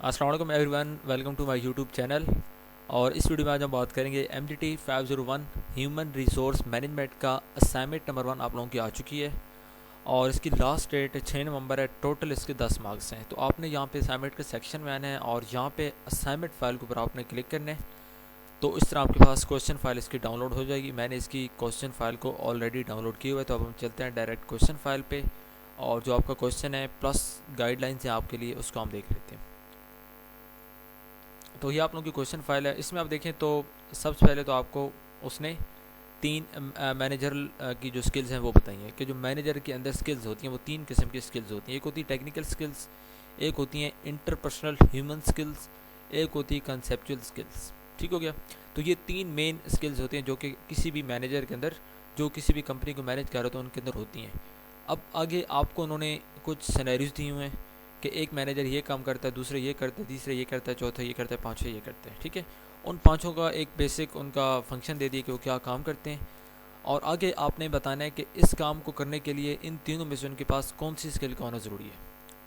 अस्सलाम वालेकुम everyone, welcome to my YouTube channel. और इस वीडियो में आज हम बात करेंगे MDT 501 ह्यूमन रिसोर्स मैनेजमेंट का असाइनमेंट नंबर 1 आप लोगों की आ चुकी है और इसकी लास्ट डेट 6 नवंबर है। टोटल इसके 10 मार्क्स हैं। तो आपने यहाँ पे असाइनमेंट के सेक्शन में आना है और यहाँ पे असाइनमेंट फाइल के ऊपर आपने क्लिक करना है। तो इस तरह आपके पास क्वेश्चन फाइल इसकी डाउनलोड हो जाएगी। मैंने इसकी क्वेश्चन फाइल को ऑलरेडी डाउनलोड किया हुआ है। तो अब हम चलते हैं डायरेक्ट क्वेश्चन फाइल पे और जो आपका क्वेश्चन है प्लस गाइडलाइंस है आपके लिए, उसको हम देख लेते हैं। तो ये आप लोगों की क्वेश्चन फाइल है। इसमें आप देखें तो सबसे पहले तो आपको उसने तीन मैनेजर की जो स्किल्स हैं वो बताई हैं कि जो मैनेजर के अंदर स्किल्स होती हैं वो तीन किस्म की स्किल्स होती हैं। एक होती है टेक्निकल स्किल्स, एक होती हैं इंटरपर्सनल ह्यूमन स्किल्स, एक होती है कंसेप्चुअल स्किल्स। ठीक हो गया। तो ये तीन मेन स्किल्स होती हैं जो कि किसी भी मैनेजर के अंदर, जो किसी भी कंपनी को मैनेज कर रहे हो तो उनके अंदर होती हैं। अब आगे आपको उन्होंने कुछ सिनेरियोज दिए हुए हैं कि एक मैनेजर ये काम करता है, दूसरे ये करता है, तीसरे ये करता है, चौथा ये करता है, पाँचवें ये करते हैं। ठीक है। उन पाँचों का एक बेसिक उनका फंक्शन दे दिए कि वो क्या काम करते हैं और आगे आपने बताना है कि इस काम को करने के लिए इन तीनों में से उनके पास कौन सी स्किल का होना ज़रूरी है।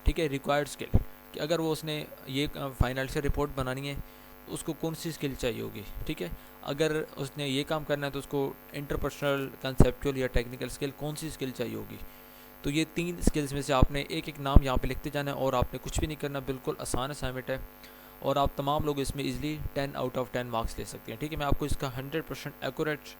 ठीक है, रिक्वायर्ड स्किल कि अगर वो उसने ये फाइनेंशियल रिपोर्ट बनानी है तो उसको कौन सी स्किल चाहिए होगी। ठीक है, अगर उसने ये काम करना है तो उसको इंटरपर्सनल, कंसेप्चुअल या टेक्निकल स्किल कौन सी स्किल चाहिए होगी। तो ये तीन स्किल्स में से आपने एक एक नाम यहाँ पे लिखते जाना है और आपने कुछ भी नहीं करना। बिल्कुल आसान असाइनमेंट है और आप तमाम लोग इसमें इजीली 10 आउट ऑफ 10 मार्क्स ले सकते हैं। ठीक है, मैं आपको इसका 100% एक्यूरेट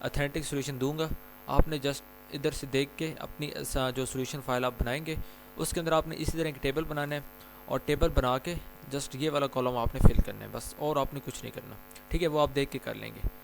अथेंटिक सोल्यूशन दूंगा। आपने जस्ट इधर से देख के अपनी जो सोल्यूशन फाइल आप बनाएंगे उसके अंदर आपने इसी तरह एक टेबल बनाना है और टेबल बना के जस्ट ये वाला कॉलम आपने फिल करना है बस, और आपने कुछ नहीं करना। ठीक है, वो आप देख के कर लेंगे।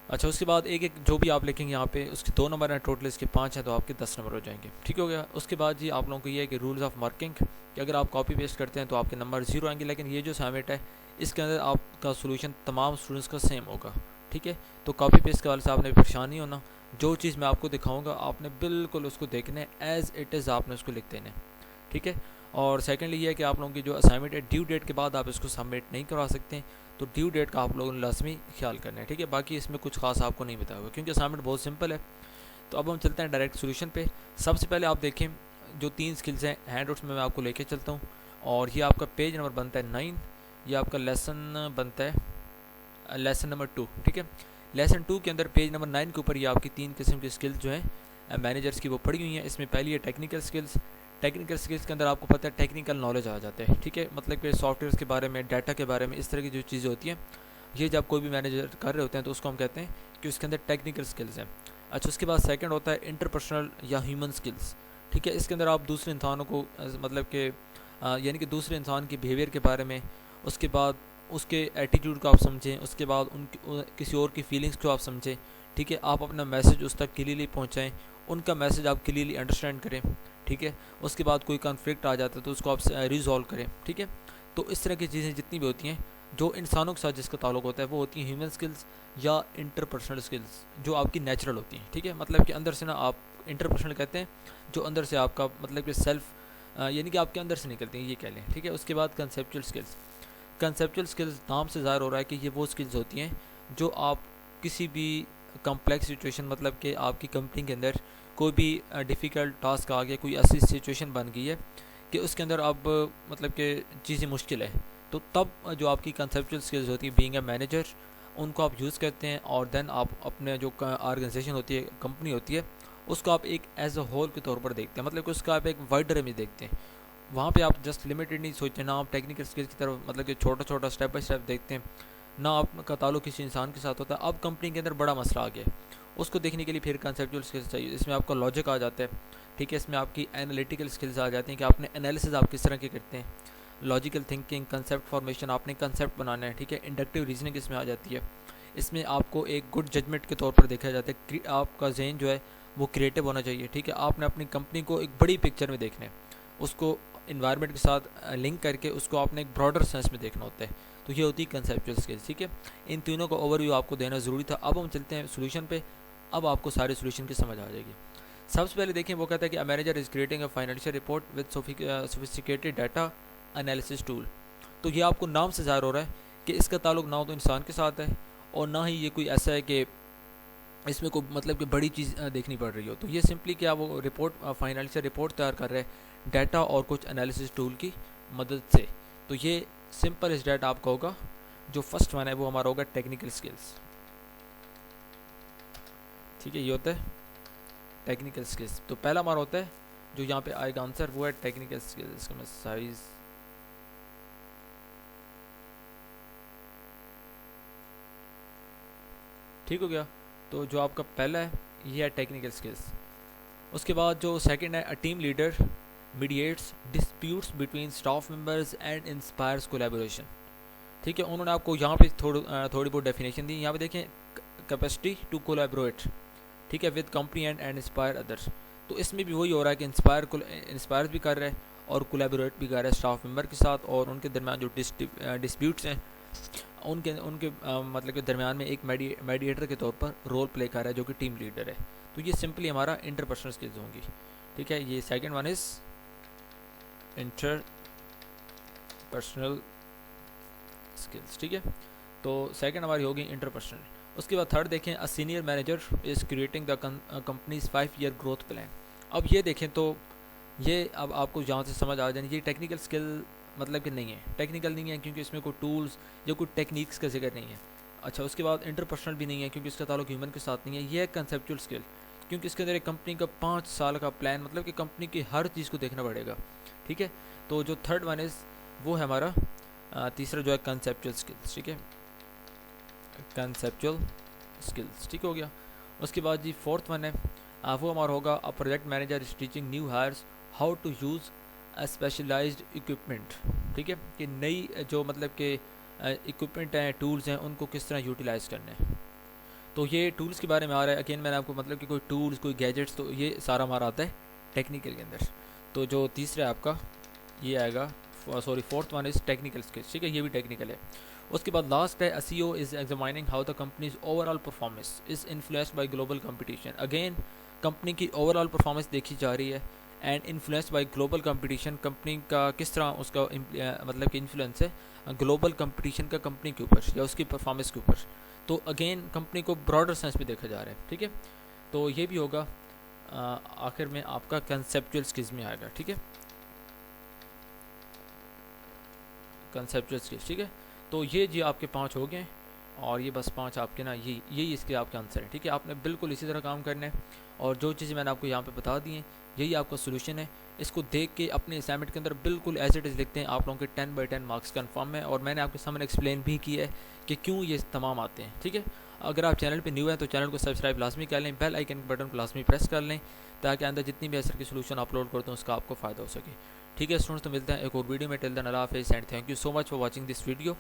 अच्छा, उसके बाद एक एक जो भी आप लिखेंगे यहाँ पे उसके 2 नंबर हैं, टोटल इसके 5 हैं तो आपके 10 नंबर हो जाएंगे। ठीक हो गया। उसके बाद जी आप लोगों को ये है कि रूल्स ऑफ मार्किंग कि अगर आप कॉपी पेस्ट करते हैं तो आपके नंबर 0 आएंगे, लेकिन ये जो असाइनमेंट है इसके अंदर आपका सोल्यूशन तमाम स्टूडेंट्स का सेम होगा। ठीक है, तो कॉपी पेस्ट के वाले से आपने परेशान नहीं होना। जो चीज़ मैं आपको दिखाऊंगा आपने बिल्कुल उसको देखना है, एज़ इट इज़ आपने उसको लिख देना है। ठीक है। और सेकेंडली ये है कि आप लोगों की जो असाइनमेंट है ड्यू डेट के बाद आप इसको सबमिट नहीं करवा सकते, तो ड्यू डेट का आप लोगों ने लाजमी ख्याल करना है। ठीक है, बाकी इसमें कुछ खास आपको नहीं बताया होगा क्योंकि असाइनमेंट बहुत सिंपल है। तो अब हम चलते हैं डायरेक्ट सोल्यूशन पे। सबसे पहले आप देखें जो तीन स्किल्स हैं हैंड आउट्स में मैं आपको लेके चलता हूँ और ये आपका पेज नंबर बनता है 9। ये आपका लेसन बनता है लेसन नंबर 2। ठीक है, लेसन 2 के अंदर पेज नंबर 9 के ऊपर ये आपकी तीन किस्म की स्किल्स जो हैं मैनेजर्स की वो पड़ी हुई हैं। इसमें पहली है टेक्निकल स्किल्स। टेक्निकल स्किल्स के अंदर आपको पता है टेक्निकल नॉलेज आ जाता है। ठीक है, मतलब कि सॉफ्टवेयर के बारे में, डाटा के बारे में, इस तरह की जो चीज़ें होती हैं ये जब कोई भी मैनेजर कर रहे होते हैं तो उसको हम कहते हैं कि उसके अंदर टेक्निकल स्किल्स हैं। अच्छा, उसके बाद सेकंड होता है इंटरपर्सनल या ह्यूमन स्किल्स। ठीक है, इसके अंदर आप दूसरे इंसानों को मतलब कि यानी कि दूसरे इंसान के बिहेवियर के बारे में, उसके बाद उसके एटीट्यूड को आप समझें, उसके बाद किसी और की फीलिंग्स को आप समझें। ठीक है, आप अपना मैसेज उस तक क्लियरली पहुँचाएँ, उनका मैसेज आप क्लियरली अंडरस्टैंड करें। ठीक है, उसके बाद कोई कॉन्फ्लिक्ट आ जाता है तो उसको आप रिजॉल्व करें। ठीक है, तो इस तरह की चीज़ें जितनी भी होती हैं जो इंसानों के साथ जिसका ताल्लुक होता है वो होती हैं ह्यूमन स्किल्स या इंटरपर्सनल स्किल्स जो आपकी नेचुरल होती हैं। ठीक है, मतलब कि अंदर से ना, आप इंटरपर्सनल कहते हैं जो अंदर से आपका मतलब कि सेल्फ यानी कि आपके अंदर से निकलती हैं, ये कह लें। ठीक है, उसके बाद कंसेप्चुअल स्किल्स। कंसेप्चुअल स्किल्स नाम से ज़ाहिर हो रहा है कि ये वो स्किल्स होती हैं जो आप किसी भी कम्प्लेक्स सिचुएशन, मतलब कि आपकी कंपनी के अंदर कोई भी डिफ़िकल्ट टास्क आ गया, कोई ऐसी सिचुएशन बन गई है कि उसके अंदर अब मतलब कि चीज़ें मुश्किल है, तो तब जो आपकी कंसेप्चुअल स्किल्स होती है बीइंग अ मैनेजर, उनको आप यूज़ करते हैं और देन आप अपने जो ऑर्गेनाइजेशन होती है, कंपनी होती है, उसको आप एक एज अ होल के तौर पर देखते हैं, मतलब कि उसका आप एक वाइडर में देखते हैं। वहाँ पे आप जस्ट लिमिटेड नहीं सोचते, ना आप टेक्निकल स्किल्स की तरफ मतलब कि छोटा छोटा स्टेप बाय स्टेप देखते हैं, ना आपका ताल्लुक किसी इंसान के साथ होता है। अब कंपनी के अंदर बड़ा मसला आ गया, उसको देखने के लिए फिर कंसेप्चुअल स्किल्स चाहिए। इसमें आपका लॉजिक आ जाता है। ठीक है, इसमें आपकी एनालिटिकल स्किल्स आ जाती हैं कि आपने एनालिसिस आप किस तरह के करते हैं, लॉजिकल थिंकिंग, कंसेप्ट फॉर्मेशन, आपने कंसेप्ट बनाना है। ठीक है, इंडक्टिव रीजनिंग इसमें आ जाती है। इसमें आपको एक गुड जजमेंट के तौर पर देखा जाता है, आपका जहन जो है वो क्रिएटिव होना चाहिए। ठीक है, आपने अपनी कंपनी को एक बड़ी पिक्चर में देखना है, उसको इन्वायरमेंट के साथ लिंक करके उसको आपने एक ब्रॉडर सेंस में देखना होता है। तो ये होती है कंसेप्चुअल स्किल्स। ठीक है, इन तीनों का ओवरव्यू आपको देना ज़रूरी था। अब हम चलते हैं सोल्यूशन पे। अब आपको सारे सोल्यूशन की समझ आ जाएगी। सबसे पहले देखें, वो कहता है कि a manager is creating a financial report with sophisticated data analysis tool. तो ये आपको नाम से ज़ाहिर हो रहा है कि इसका ताल्लुक ना तो इंसान के साथ है और ना ही ये कोई ऐसा है कि इसमें कोई मतलब कि बड़ी चीज़ देखनी पड़ रही हो। तो ये सिंपली क्या वो रिपोर्ट फाइनेंशियल रिपोर्ट तैयार कर रहे हैं डाटा और कुछ एनालिसिस टूल की मदद से। तो ये सिंपल इज डेट आपका होगा। जो फर्स्ट वन है वो हमारा होगा टेक्निकल स्किल्स। ठीक है, ये होता है टेक्निकल स्किल्स। तो पहला हमारा होता है जो यहाँ पे आएगा आंसर वो है टेक्निकल स्किल्स। इसका मैं साइज ठीक हो गया। तो जो आपका पहला है ये है टेक्निकल स्किल्स। उसके बाद जो सेकंड है, a team leader mediates disputes between staff members and inspires collaboration. ठीक है, उन्होंने आपको यहाँ पे थोड़ी बहुत डेफिनेशन दी। यहाँ पे देखें, कैपेसिटी टू कोलैबोरेट, ठीक है, with company and inspire others. तो इसमें भी वही हो रहा है कि इंस्पायर भी कर रहा है और कोलैबोरेट भी कर रहा है स्टाफ मेंबर के साथ, और उनके दरमियान जो डिस्प्यूट्स हैं उनके मतलब के दरमियान में एक मेडिएटर के तौर पर रोल प्ले कर रहा है जो कि टीम लीडर है। तो ये सिंपली हमारा इंटरपर्सनल स्किल्स होंगी। ठीक है, ये second one is interpersonal skills. ठीक है, तो सेकंड हमारी होगी इंटरपर्सनल। उसके बाद थर्ड देखें, a senior manager is creating the companies 5 year growth plan. अब ये देखें तो ये अब आपको जहाँ से समझ आ जाए ये टेक्निकल स्किल मतलब कि नहीं है, टेक्निकल नहीं है क्योंकि इसमें कोई टूल्स या कोई टेक्निक्स का जिक्र नहीं है। अच्छा, उसके बाद इंटरपर्सनल भी नहीं है क्योंकि इसका ताल्लुक ह्यूमन के साथ नहीं है। ये है कंसेप्चुअल स्किल, क्योंकि इसके अंदर एक कंपनी का 5 साल का प्लान, मतलब कि कंपनी की हर चीज़ को देखना पड़ेगा। ठीक है, तो जो थर्ड वन इज़ वो है हमारा तीसरा जो है कंसेप्चुअल स्किल्स। ठीक है, कंसेप्चुअल स्किल्स ठीक हो गया। उसके बाद जी फोर्थ वन है वो हमारा होगा, a project manager is teaching new hires how to use specialised equipment. ठीक है, कि नई जो मतलब के इक्विपमेंट हैं, टूल्स हैं, उनको किस तरह यूटिलाइज़ करने हैं। तो ये टूल्स के बारे में आ रहा है। अगेन मैंने आपको मतलब कि कोई टूल्स, कोई गैजेट्स, तो ये सारा हमारा आता है टेक्निकल के अंदर। तो जो तीसरा है आपका ये आएगा, sorry fourth one is technical skills. ठीक है, ये भी टेक्निकल है। उसके बाद लास्ट है, CEO is examining how the companies overall performance is influenced by global competition. Again company की ओवरऑल परफॉर्मेंस देखी जा रही है and influenced by global competition. Company का किस तरह उसका मतलब कि इन्फ्लुएंस है ग्लोबल कंपटीशन का कंपनी के ऊपर या उसकी परफॉर्मेंस के ऊपर। तो अगेन कंपनी को ब्रॉडर सेंस में देखा जा रहा है। ठीक है, तो ये भी होगा आखिर में आपका कंसेप्चुअल स्किल्स में आएगा। ठीक है, कंसेप्चुअल स्किल्स। ठीक है, तो ये जी आपके 5 हो गए और ये बस 5 आपके ना यही इसके आपके आंसर है। ठीक है, आपने बिल्कुल इसी तरह काम करना है और जो चीज़ें मैंने आपको यहाँ पे बता दी हैं यही आपका सोल्यूशन है। इसको देख के अपने असाइनमेंट के अंदर बिल्कुल एज इट इज़ लिखते हैं। आप लोगों के 10/10 मार्क्स कन्फर्म है और मैंने आपके सामने एक्सप्लेन भी किया है कि क्यों ये तमाम आते हैं। ठीक है, अगर आप चैनल पर न्यू हैं तो चैनल को सब्सक्राइब लाजमी कर लें, बेल आइकन बटन को लाजमी प्रेस कर लें ताकि अंदर जितनी भी असर की सोल्यूशन अपलोड करते हैं उसका आपको फ़ायदा हो सके। ठीक है स्टूडेंट्स, तो मिलते हैं एक और वीडियो में। टिल देन अल्लाह हाफिज़ and thank you so much for watching this video.